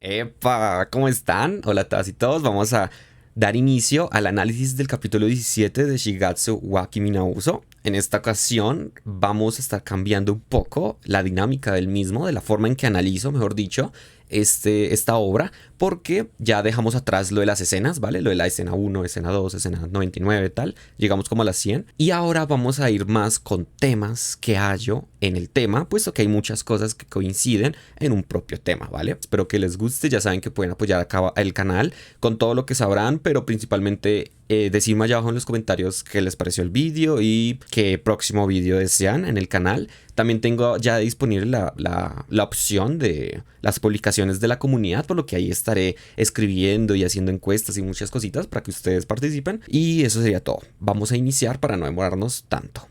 Epa, ¿cómo están? Hola a todas y todos. Vamos a dar inicio al análisis del capítulo 17 de Shigatsu wa Kimi no Uso. En esta ocasión vamos a estar cambiando un poco la dinámica del mismo, de la forma en que analizo, mejor dicho, esta obra, porque ya dejamos atrás lo de las escenas, ¿vale? Lo de la escena uno, escena 2, escena 99, tal. Llegamos como a las 100. Y ahora vamos a ir más con temas que hallo en el tema, puesto que hay muchas cosas que coinciden en un propio tema, ¿vale? Espero que les guste. Ya saben que pueden apoyar acá el canal con todo lo que sabrán, pero principalmente decirme allá abajo en los comentarios qué les pareció el vídeo y qué próximo vídeo desean en el canal. También tengo ya disponible la opción de las publicaciones de la comunidad, por lo que ahí estaré escribiendo y haciendo encuestas y muchas cositas para que ustedes participen. Y eso sería todo. Vamos a iniciar para no demorarnos tanto.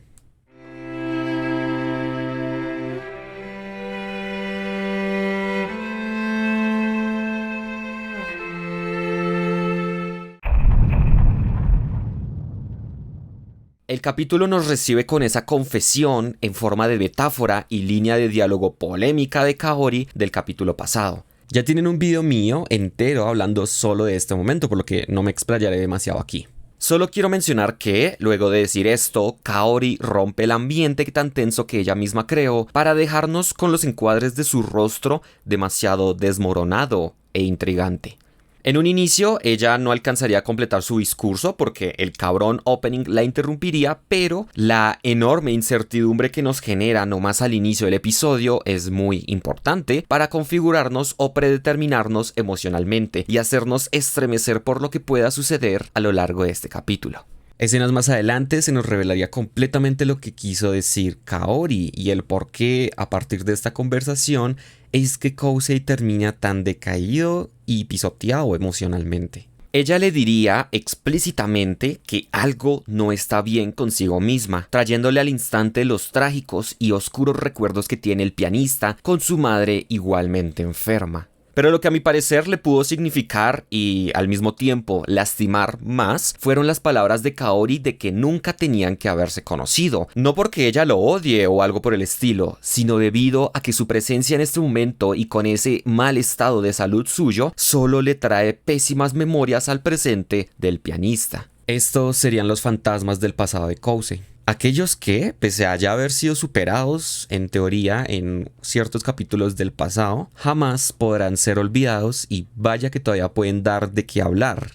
El capítulo nos recibe con esa confesión en forma de metáfora y línea de diálogo polémica de Kaori del capítulo pasado. Ya tienen un video mío entero hablando solo de este momento, por lo que no me explayaré demasiado aquí. Solo quiero mencionar que, luego de decir esto, Kaori rompe el ambiente tan tenso que ella misma creó para dejarnos con los encuadres de su rostro demasiado desmoronado e intrigante. En un inicio, ella no alcanzaría a completar su discurso porque el cabrón opening la interrumpiría, pero la enorme incertidumbre que nos genera nomás al inicio del episodio es muy importante para configurarnos o predeterminarnos emocionalmente y hacernos estremecer por lo que pueda suceder a lo largo de este capítulo. Escenas más adelante se nos revelaría completamente lo que quiso decir Kaori y el por qué, a partir de esta conversación, es que Kousei termina tan decaído y pisoteado emocionalmente. Ella le diría explícitamente que algo no está bien consigo misma, trayéndole al instante los trágicos y oscuros recuerdos que tiene el pianista con su madre igualmente enferma. Pero lo que a mi parecer le pudo significar y al mismo tiempo lastimar más fueron las palabras de Kaori de que nunca tenían que haberse conocido. No porque ella lo odie o algo por el estilo, sino debido a que su presencia en este momento y con ese mal estado de salud suyo solo le trae pésimas memorias al presente del pianista. Estos serían los fantasmas del pasado de Kousei. Aquellos que, pese a ya haber sido superados, en teoría, en ciertos capítulos del pasado, jamás podrán ser olvidados y vaya que todavía pueden dar de qué hablar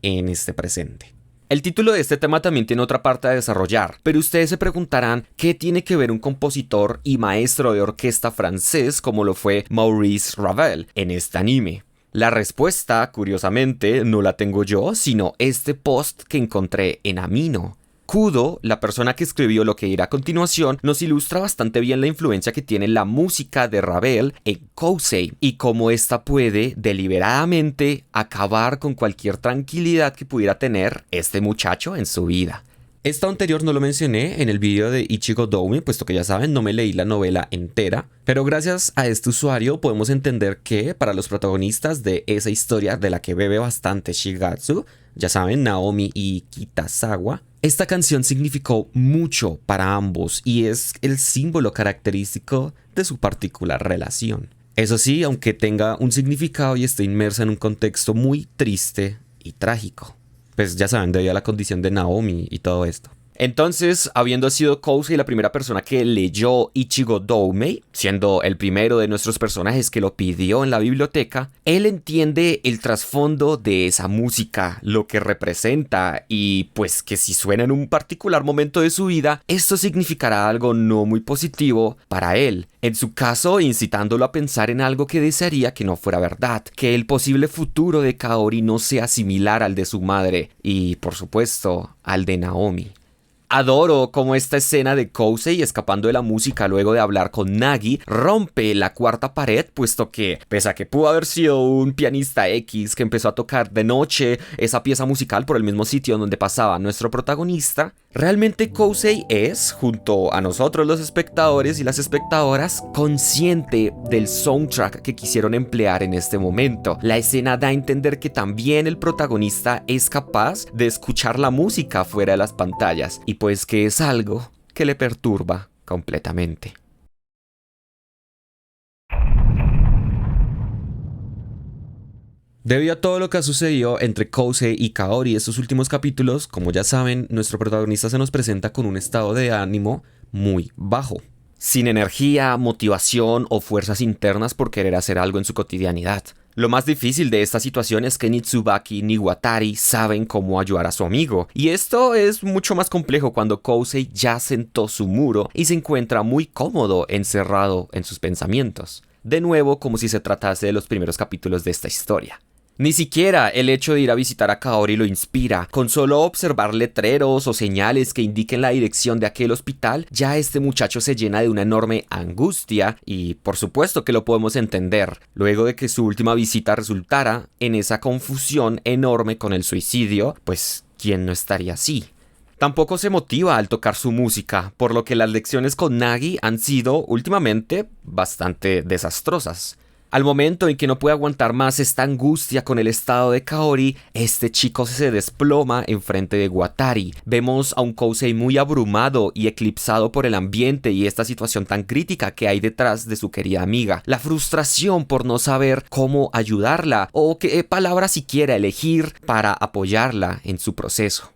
en este presente. El título de este tema también tiene otra parte a desarrollar, pero ustedes se preguntarán qué tiene que ver un compositor y maestro de orquesta francés como lo fue Maurice Ravel en este anime. La respuesta, curiosamente, no la tengo yo, sino este post que encontré en Amino. Kudo, la persona que escribió lo que irá a continuación, nos ilustra bastante bien la influencia que tiene la música de Ravel en Kousei y cómo ésta puede deliberadamente acabar con cualquier tranquilidad que pudiera tener este muchacho en su vida. Esto anterior no lo mencioné en el video de Ichigo Doumi, puesto que ya saben, no me leí la novela entera, pero gracias a este usuario podemos entender que para los protagonistas de esa historia de la que bebe bastante Shigatsu, ya saben, Naomi y Kitazawa, esta canción significó mucho para ambos y es el símbolo característico de su particular relación. Eso sí, aunque tenga un significado y esté inmersa en un contexto muy triste y trágico. Pues ya saben, debido a la condición de Naomi y todo esto. Entonces, habiendo sido Kousei la primera persona que leyó Ichigo Doumei, siendo el primero de nuestros personajes que lo pidió en la biblioteca, él entiende el trasfondo de esa música, lo que representa y pues que si suena en un particular momento de su vida, esto significará algo no muy positivo para él. En su caso, incitándolo a pensar en algo que desearía que no fuera verdad, que el posible futuro de Kaori no sea similar al de su madre y, por supuesto, al de Naomi. Adoro cómo esta escena de Kousei escapando de la música luego de hablar con Nagi rompe la cuarta pared, puesto que, pese a que pudo haber sido un pianista X que empezó a tocar de noche esa pieza musical por el mismo sitio donde pasaba nuestro protagonista, realmente Kousei es, junto a nosotros los espectadores y las espectadoras, consciente del soundtrack que quisieron emplear en este momento. La escena da a entender que también el protagonista es capaz de escuchar la música fuera de las pantallas y pues que es algo que le perturba completamente. Debido a todo lo que ha sucedido entre Kousei y Kaori estos últimos capítulos, como ya saben, nuestro protagonista se nos presenta con un estado de ánimo muy bajo, sin energía, motivación o fuerzas internas por querer hacer algo en su cotidianidad. Lo más difícil de esta situación es que ni Tsubaki ni Watari saben cómo ayudar a su amigo, y esto es mucho más complejo cuando Kousei ya sentó su muro y se encuentra muy cómodo encerrado en sus pensamientos. De nuevo, como si se tratase de los primeros capítulos de esta historia. Ni siquiera el hecho de ir a visitar a Kaori lo inspira. Con solo observar letreros o señales que indiquen la dirección de aquel hospital, ya este muchacho se llena de una enorme angustia y por supuesto que lo podemos entender, luego de que su última visita resultara en esa confusión enorme con el suicidio, pues ¿quién no estaría así? Tampoco se motiva al tocar su música, por lo que las lecciones con Nagi han sido últimamente bastante desastrosas. Al momento en que no puede aguantar más esta angustia con el estado de Kaori, este chico se desploma enfrente de Watari. Vemos a un Kousei muy abrumado y eclipsado por el ambiente y esta situación tan crítica que hay detrás de su querida amiga. La frustración por no saber cómo ayudarla o qué palabras siquiera elegir para apoyarla en su proceso.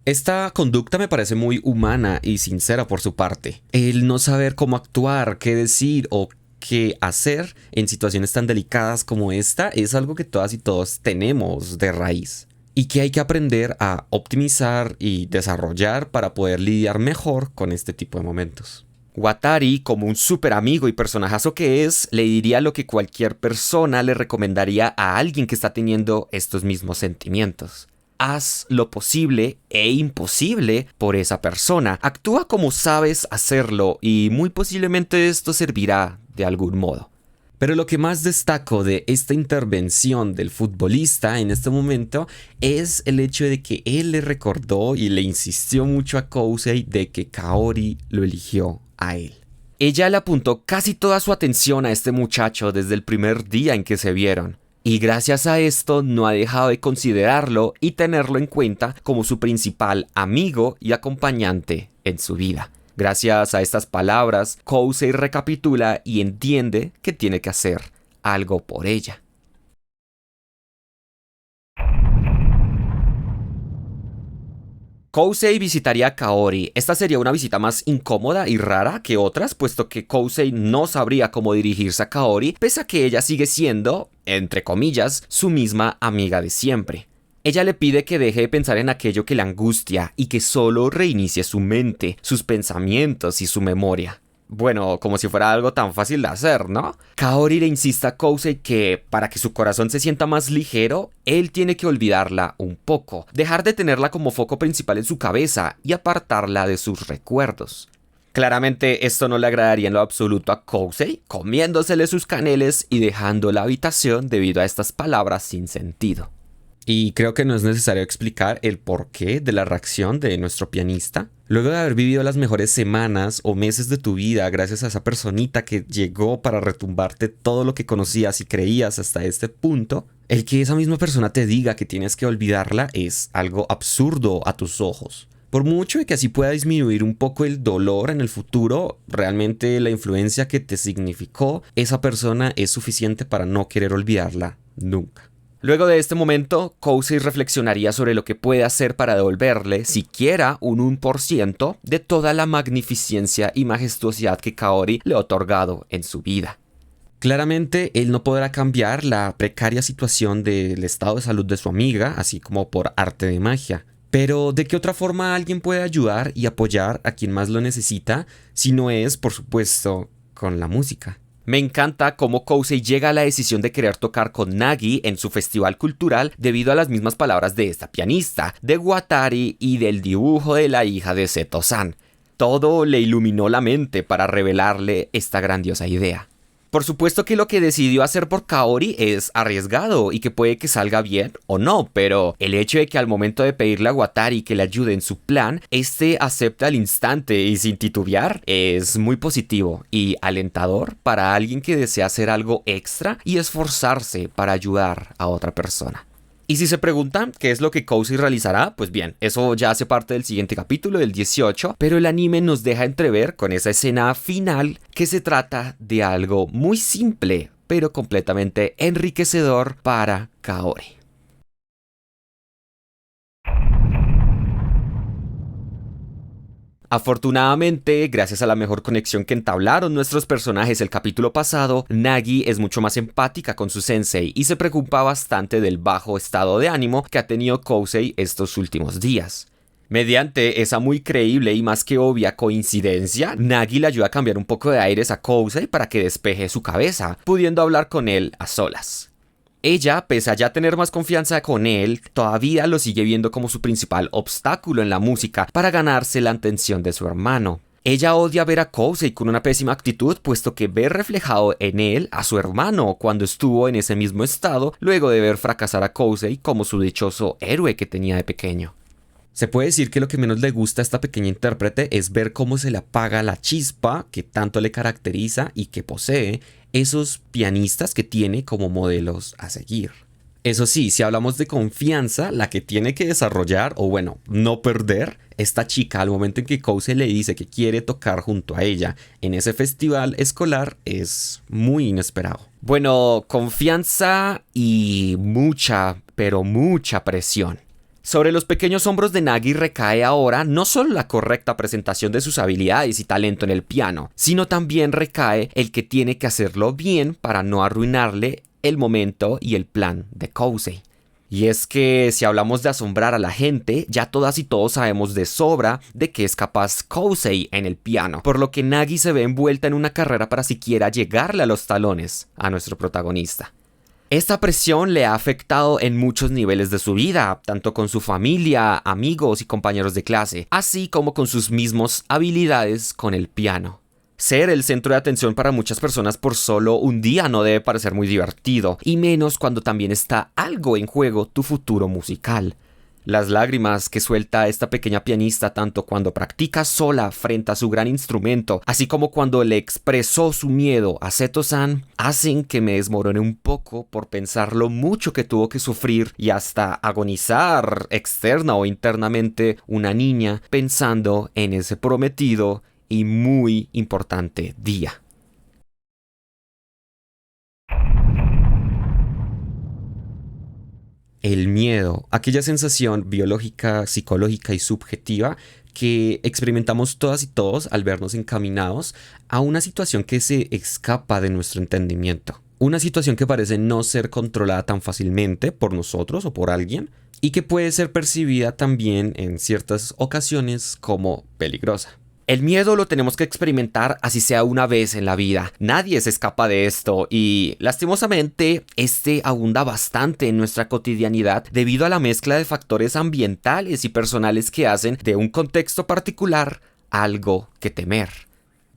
Esta conducta me parece muy humana y sincera por su parte. El no saber cómo actuar, qué decir o qué hacer en situaciones tan delicadas como esta es algo que todas y todos tenemos de raíz y que hay que aprender a optimizar y desarrollar para poder lidiar mejor con este tipo de momentos. Watari, como un súper amigo y personajazo que es, le diría lo que cualquier persona le recomendaría a alguien que está teniendo estos mismos sentimientos. Haz lo posible e imposible por esa persona. Actúa como sabes hacerlo y muy posiblemente esto servirá de algún modo. Pero lo que más destaco de esta intervención del futbolista en este momento es el hecho de que él le recordó y le insistió mucho a Kousei de que Kaori lo eligió a él. Ella le apuntó casi toda su atención a este muchacho desde el primer día en que se vieron. Y gracias a esto no ha dejado de considerarlo y tenerlo en cuenta como su principal amigo y acompañante en su vida. Gracias a estas palabras, Kousei recapitula y entiende que tiene que hacer algo por ella. Kousei visitaría a Kaori. Esta sería una visita más incómoda y rara que otras, puesto que Kousei no sabría cómo dirigirse a Kaori, pese a que ella sigue siendo, entre comillas, su misma amiga de siempre. Ella le pide que deje de pensar en aquello que le angustia y que solo reinicie su mente, sus pensamientos y su memoria. Bueno, como si fuera algo tan fácil de hacer, ¿no? Kaori le insiste a Kousei que, para que su corazón se sienta más ligero, él tiene que olvidarla un poco, dejar de tenerla como foco principal en su cabeza y apartarla de sus recuerdos. Claramente esto no le agradaría en lo absoluto a Kousei, comiéndosele sus caneles y dejando la habitación debido a estas palabras sin sentido. Y creo que no es necesario explicar el porqué de la reacción de nuestro pianista. Luego de haber vivido las mejores semanas o meses de tu vida gracias a esa personita que llegó para retumbarte todo lo que conocías y creías hasta este punto, el que esa misma persona te diga que tienes que olvidarla es algo absurdo a tus ojos. Por mucho de que así pueda disminuir un poco el dolor en el futuro, realmente la influencia que te significó esa persona es suficiente para no querer olvidarla nunca. Luego de este momento, Kousei reflexionaría sobre lo que puede hacer para devolverle siquiera un 1% de toda la magnificencia y majestuosidad que Kaori le ha otorgado en su vida. Claramente, él no podrá cambiar la precaria situación del estado de salud de su amiga, así como por arte de magia. Pero, ¿de qué otra forma alguien puede ayudar y apoyar a quien más lo necesita si no es, por supuesto, con la música? Me encanta cómo Kousei llega a la decisión de querer tocar con Nagi en su festival cultural debido a las mismas palabras de esta pianista, de Watari y del dibujo de la hija de Seto-san. Todo le iluminó la mente para revelarle esta grandiosa idea. Por supuesto que lo que decidió hacer por Kaori es arriesgado y que puede que salga bien o no, pero el hecho de que al momento de pedirle a Watari que le ayude en su plan, este acepta al instante y sin titubear es muy positivo y alentador para alguien que desea hacer algo extra y esforzarse para ayudar a otra persona. Y si se preguntan qué es lo que Kousei realizará, pues bien, eso ya hace parte del siguiente capítulo, del 18, pero el anime nos deja entrever con esa escena final que se trata de algo muy simple, pero completamente enriquecedor para Kaori. Afortunadamente, gracias a la mejor conexión que entablaron nuestros personajes el capítulo pasado, Nagi es mucho más empática con su sensei y se preocupa bastante del bajo estado de ánimo que ha tenido Kousei estos últimos días. Mediante esa muy creíble y más que obvia coincidencia, Nagi le ayuda a cambiar un poco de aires a Kousei para que despeje su cabeza, pudiendo hablar con él a solas. Ella, pese a ya tener más confianza con él, todavía lo sigue viendo como su principal obstáculo en la música para ganarse la atención de su hermano. Ella odia ver a Kousei con una pésima actitud, puesto que ve reflejado en él a su hermano cuando estuvo en ese mismo estado, luego de ver fracasar a Kousei como su dichoso héroe que tenía de pequeño. Se puede decir que lo que menos le gusta a esta pequeña intérprete es ver cómo se le apaga la chispa que tanto le caracteriza y que posee esos pianistas que tiene como modelos a seguir. Eso sí, si hablamos de confianza, la que tiene que desarrollar, o bueno, no perder, esta chica al momento en que Kousei le dice que quiere tocar junto a ella en ese festival escolar es muy inesperado. Bueno, confianza y mucha, pero mucha presión. Sobre los pequeños hombros de Nagi recae ahora no solo la correcta presentación de sus habilidades y talento en el piano, sino también recae el que tiene que hacerlo bien para no arruinarle el momento y el plan de Kousei. Y es que si hablamos de asombrar a la gente, ya todas y todos sabemos de sobra de que es capaz Kousei en el piano, por lo que Nagi se ve envuelta en una carrera para siquiera llegarle a los talones a nuestro protagonista. Esta presión le ha afectado en muchos niveles de su vida, tanto con su familia, amigos y compañeros de clase, así como con sus mismas habilidades con el piano. Ser el centro de atención para muchas personas por solo un día no debe parecer muy divertido, y menos cuando también está algo en juego tu futuro musical. Las lágrimas que suelta esta pequeña pianista tanto cuando practica sola frente a su gran instrumento, así como cuando le expresó su miedo a Seto-san, hacen que me desmorone un poco por pensar lo mucho que tuvo que sufrir y hasta agonizar externa o internamente una niña pensando en ese prometido y muy importante día. El miedo, aquella sensación biológica, psicológica y subjetiva que experimentamos todas y todos al vernos encaminados a una situación que se escapa de nuestro entendimiento. Una situación que parece no ser controlada tan fácilmente por nosotros o por alguien y que puede ser percibida también en ciertas ocasiones como peligrosa. El miedo lo tenemos que experimentar así sea una vez en la vida. Nadie se escapa de esto y, lastimosamente, este abunda bastante en nuestra cotidianidad debido a la mezcla de factores ambientales y personales que hacen de un contexto particular algo que temer.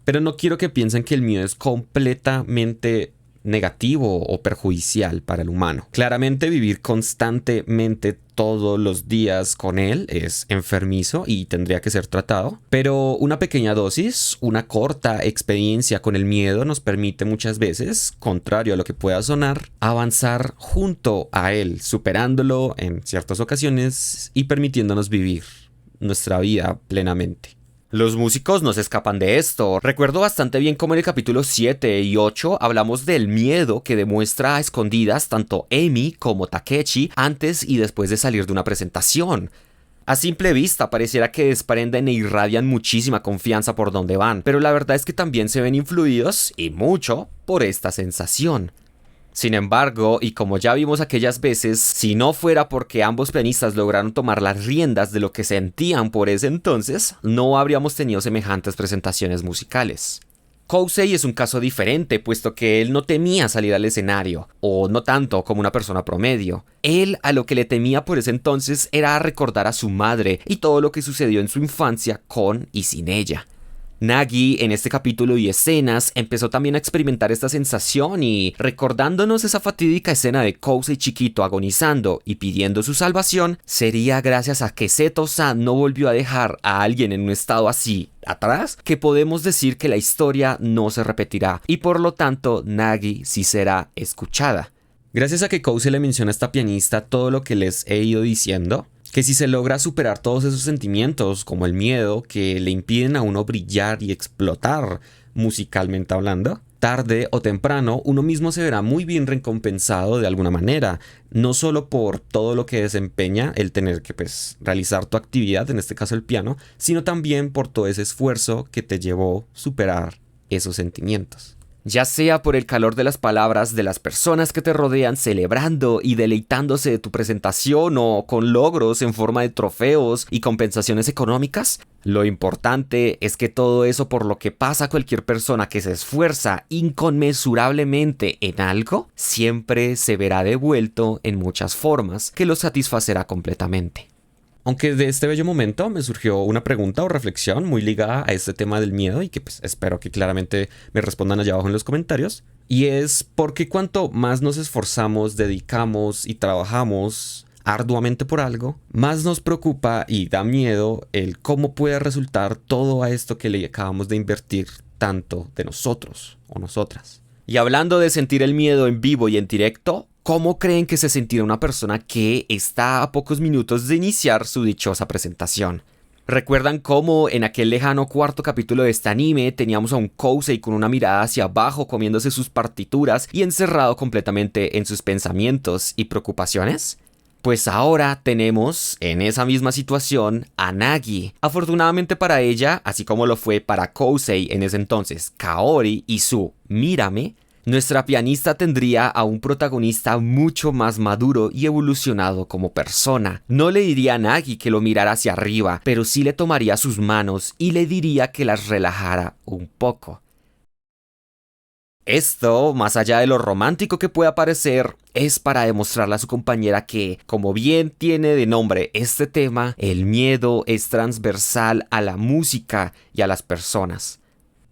Pero no quiero que piensen que el miedo es completamente negativo o perjudicial para el humano. Claramente vivir constantemente todos los días con él es enfermizo y tendría que ser tratado, pero una pequeña dosis, una corta experiencia con el miedo nos permite muchas veces, contrario a lo que pueda sonar, avanzar junto a él, superándolo en ciertas ocasiones y permitiéndonos vivir nuestra vida plenamente. Los músicos no se escapan de esto. Recuerdo bastante bien cómo en el capítulo 7 y 8 hablamos del miedo que demuestra a escondidas tanto Emi como Takechi antes y después de salir de una presentación. A simple vista pareciera que desprenden e irradian muchísima confianza por donde van, pero la verdad es que también se ven influidos, y mucho, por esta sensación. Sin embargo, y como ya vimos aquellas veces, si no fuera porque ambos pianistas lograron tomar las riendas de lo que sentían por ese entonces, no habríamos tenido semejantes presentaciones musicales. Kousei es un caso diferente, puesto que él no temía salir al escenario, o no tanto como una persona promedio. Él a lo que le temía por ese entonces era recordar a su madre y todo lo que sucedió en su infancia con y sin ella. Nagi, en este capítulo y escenas, empezó también a experimentar esta sensación y, recordándonos esa fatídica escena de Kousei chiquito agonizando y pidiendo su salvación, sería gracias a que Seto-san no volvió a dejar a alguien en un estado así atrás, que podemos decir que la historia no se repetirá y por lo tanto Nagi sí será escuchada. Gracias a que Kousei le menciona a esta pianista todo lo que les he ido diciendo, que si se logra superar todos esos sentimientos, como el miedo, que le impiden a uno brillar y explotar musicalmente hablando, tarde o temprano uno mismo se verá muy bien recompensado de alguna manera, no solo por todo lo que desempeña el tener que realizar tu actividad, en este caso el piano, sino también por todo ese esfuerzo que te llevó a superar esos sentimientos. Ya sea por el calor de las palabras de las personas que te rodean celebrando y deleitándose de tu presentación o con logros en forma de trofeos y compensaciones económicas, lo importante es que todo eso por lo que pasa cualquier persona que se esfuerza inconmensurablemente en algo, siempre se verá devuelto en muchas formas que lo satisfacerá completamente. Aunque de este bello momento me surgió una pregunta o reflexión muy ligada a este tema del miedo y que espero que claramente me respondan allá abajo en los comentarios. Y es porque cuanto más nos esforzamos, dedicamos y trabajamos arduamente por algo, más nos preocupa y da miedo el cómo puede resultar todo a esto que le acabamos de invertir tanto de nosotros o nosotras. Y hablando de sentir el miedo en vivo y en directo, ¿cómo creen que se sentirá una persona que está a pocos minutos de iniciar su dichosa presentación? ¿Recuerdan cómo en aquel lejano cuarto capítulo de este anime teníamos a un Kousei con una mirada hacia abajo comiéndose sus partituras y encerrado completamente en sus pensamientos y preocupaciones? Pues ahora tenemos, en esa misma situación, a Nagi. Afortunadamente para ella, así como lo fue para Kousei en ese entonces, Kaori y su Mírame, nuestra pianista tendría a un protagonista mucho más maduro y evolucionado como persona. No le diría a Nagi que lo mirara hacia arriba, pero sí le tomaría sus manos y le diría que las relajara un poco. Esto, más allá de lo romántico que pueda parecer, es para demostrarle a su compañera que, como bien tiene de nombre este tema, el miedo es transversal a la música y a las personas.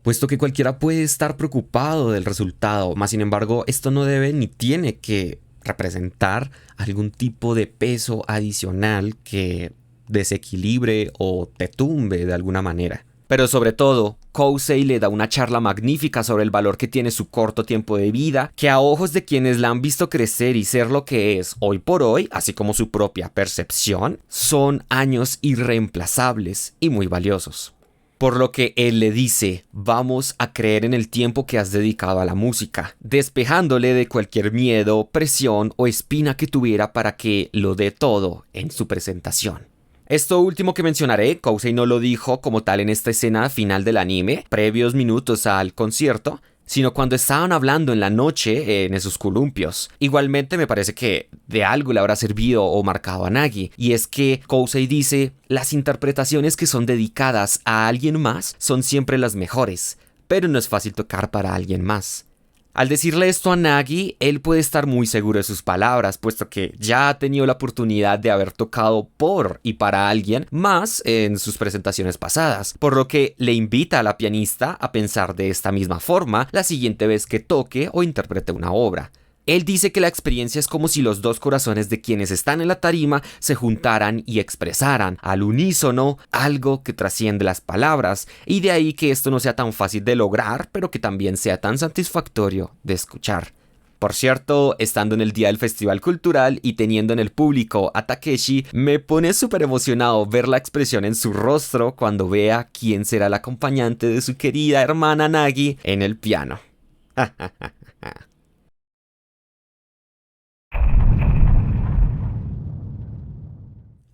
Puesto que cualquiera puede estar preocupado del resultado, mas sin embargo, esto no debe ni tiene que representar algún tipo de peso adicional que desequilibre o te tumbe de alguna manera. Pero sobre todo, Kousei le da una charla magnífica sobre el valor que tiene su corto tiempo de vida, que a ojos de quienes la han visto crecer y ser lo que es hoy por hoy, así como su propia percepción, son años irreemplazables y muy valiosos. Por lo que él le dice, vamos a creer en el tiempo que has dedicado a la música, despejándole de cualquier miedo, presión o espina que tuviera para que lo dé todo en su presentación. Esto último que mencionaré, Kousei no lo dijo como tal en esta escena final del anime, previos minutos al concierto, sino cuando estaban hablando en la noche en esos columpios. Igualmente me parece que de algo le habrá servido o marcado a Nagi, y es que Kousei dice, las interpretaciones que son dedicadas a alguien más son siempre las mejores, pero no es fácil tocar para alguien más. Al decirle esto a Nagi, él puede estar muy seguro de sus palabras, puesto que ya ha tenido la oportunidad de haber tocado por y para alguien más en sus presentaciones pasadas, por lo que le invita a la pianista a pensar de esta misma forma la siguiente vez que toque o interprete una obra. Él dice que la experiencia es como si los dos corazones de quienes están en la tarima se juntaran y expresaran al unísono algo que trasciende las palabras, y de ahí que esto no sea tan fácil de lograr, pero que también sea tan satisfactorio de escuchar. Por cierto, estando en el día del festival cultural y teniendo en el público a Takeshi, me pone súper emocionado ver la expresión en su rostro cuando vea quién será el acompañante de su querida hermana Nagi en el piano.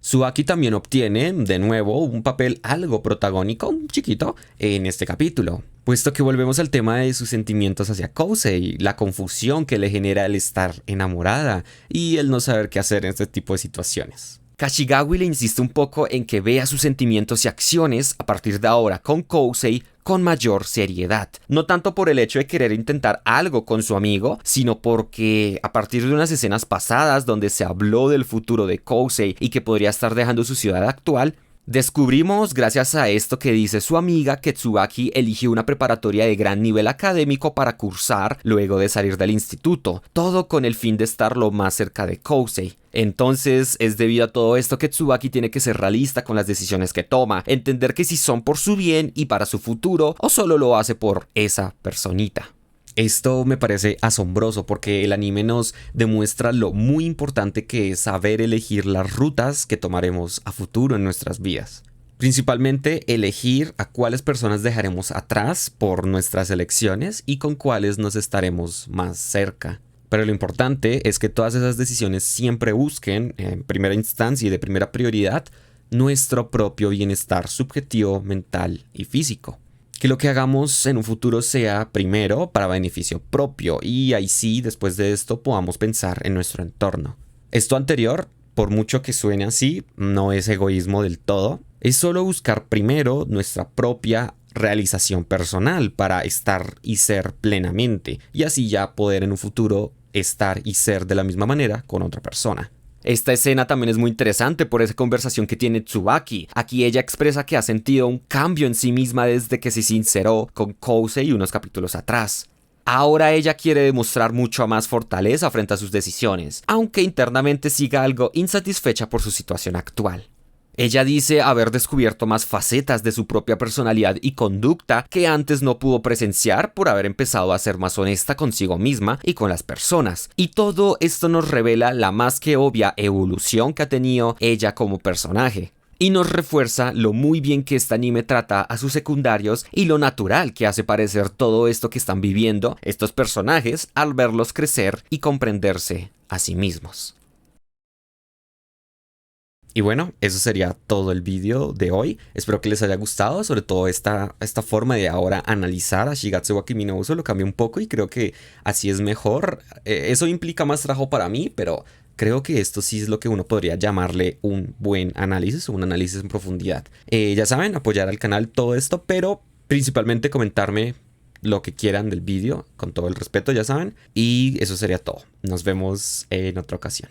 Tsuaki también obtiene, de nuevo, un papel algo protagónico, un chiquito, en este capítulo, puesto que volvemos al tema de sus sentimientos hacia Kousei, la confusión que le genera el estar enamorada y el no saber qué hacer en este tipo de situaciones. Kashigawi le insiste un poco en que vea sus sentimientos y acciones a partir de ahora con Kousei con mayor seriedad, no tanto por el hecho de querer intentar algo con su amigo, sino porque a partir de unas escenas pasadas donde se habló del futuro de Kousei y que podría estar dejando su ciudad actual, descubrimos, gracias a esto que dice su amiga, que Tsuaki eligió una preparatoria de gran nivel académico para cursar luego de salir del instituto, todo con el fin de estar lo más cerca de Kousei. Entonces es debido a todo esto que Tsuaki tiene que ser realista con las decisiones que toma, entender que si son por su bien y para su futuro o solo lo hace por esa personita. Esto me parece asombroso porque el anime nos demuestra lo muy importante que es saber elegir las rutas que tomaremos a futuro en nuestras vidas. Principalmente elegir a cuáles personas dejaremos atrás por nuestras elecciones y con cuáles nos estaremos más cerca. Pero lo importante es que todas esas decisiones siempre busquen, en primera instancia y de primera prioridad, nuestro propio bienestar subjetivo, mental y físico. Que lo que hagamos en un futuro sea primero para beneficio propio y ahí sí, después de esto, podamos pensar en nuestro entorno. Esto anterior, por mucho que suene así, no es egoísmo del todo. Es solo buscar primero nuestra propia realización personal para estar y ser plenamente y así ya poder en un futuro estar y ser de la misma manera con otra persona. Esta escena también es muy interesante por esa conversación que tiene Tsubaki. Aquí ella expresa que ha sentido un cambio en sí misma desde que se sinceró con Kousei unos capítulos atrás. Ahora ella quiere demostrar mucho más fortaleza frente a sus decisiones, aunque internamente siga algo insatisfecha por su situación actual. Ella dice haber descubierto más facetas de su propia personalidad y conducta que antes no pudo presenciar por haber empezado a ser más honesta consigo misma y con las personas. Y todo esto nos revela la más que obvia evolución que ha tenido ella como personaje. Y nos refuerza lo muy bien que este anime trata a sus secundarios y lo natural que hace parecer todo esto que están viviendo estos personajes al verlos crecer y comprenderse a sí mismos. Y bueno, eso sería todo el vídeo de hoy. Espero que les haya gustado, sobre todo esta forma de ahora analizar a Shigatsu wa Kimi no Uso. Lo cambié un poco y creo que así es mejor. Eso implica más trabajo para mí, pero creo que esto sí es lo que uno podría llamarle un buen análisis, un análisis en profundidad. Ya saben, apoyar al canal, todo esto, pero principalmente comentarme lo que quieran del vídeo, con todo el respeto, ya saben. Y eso sería todo. Nos vemos en otra ocasión.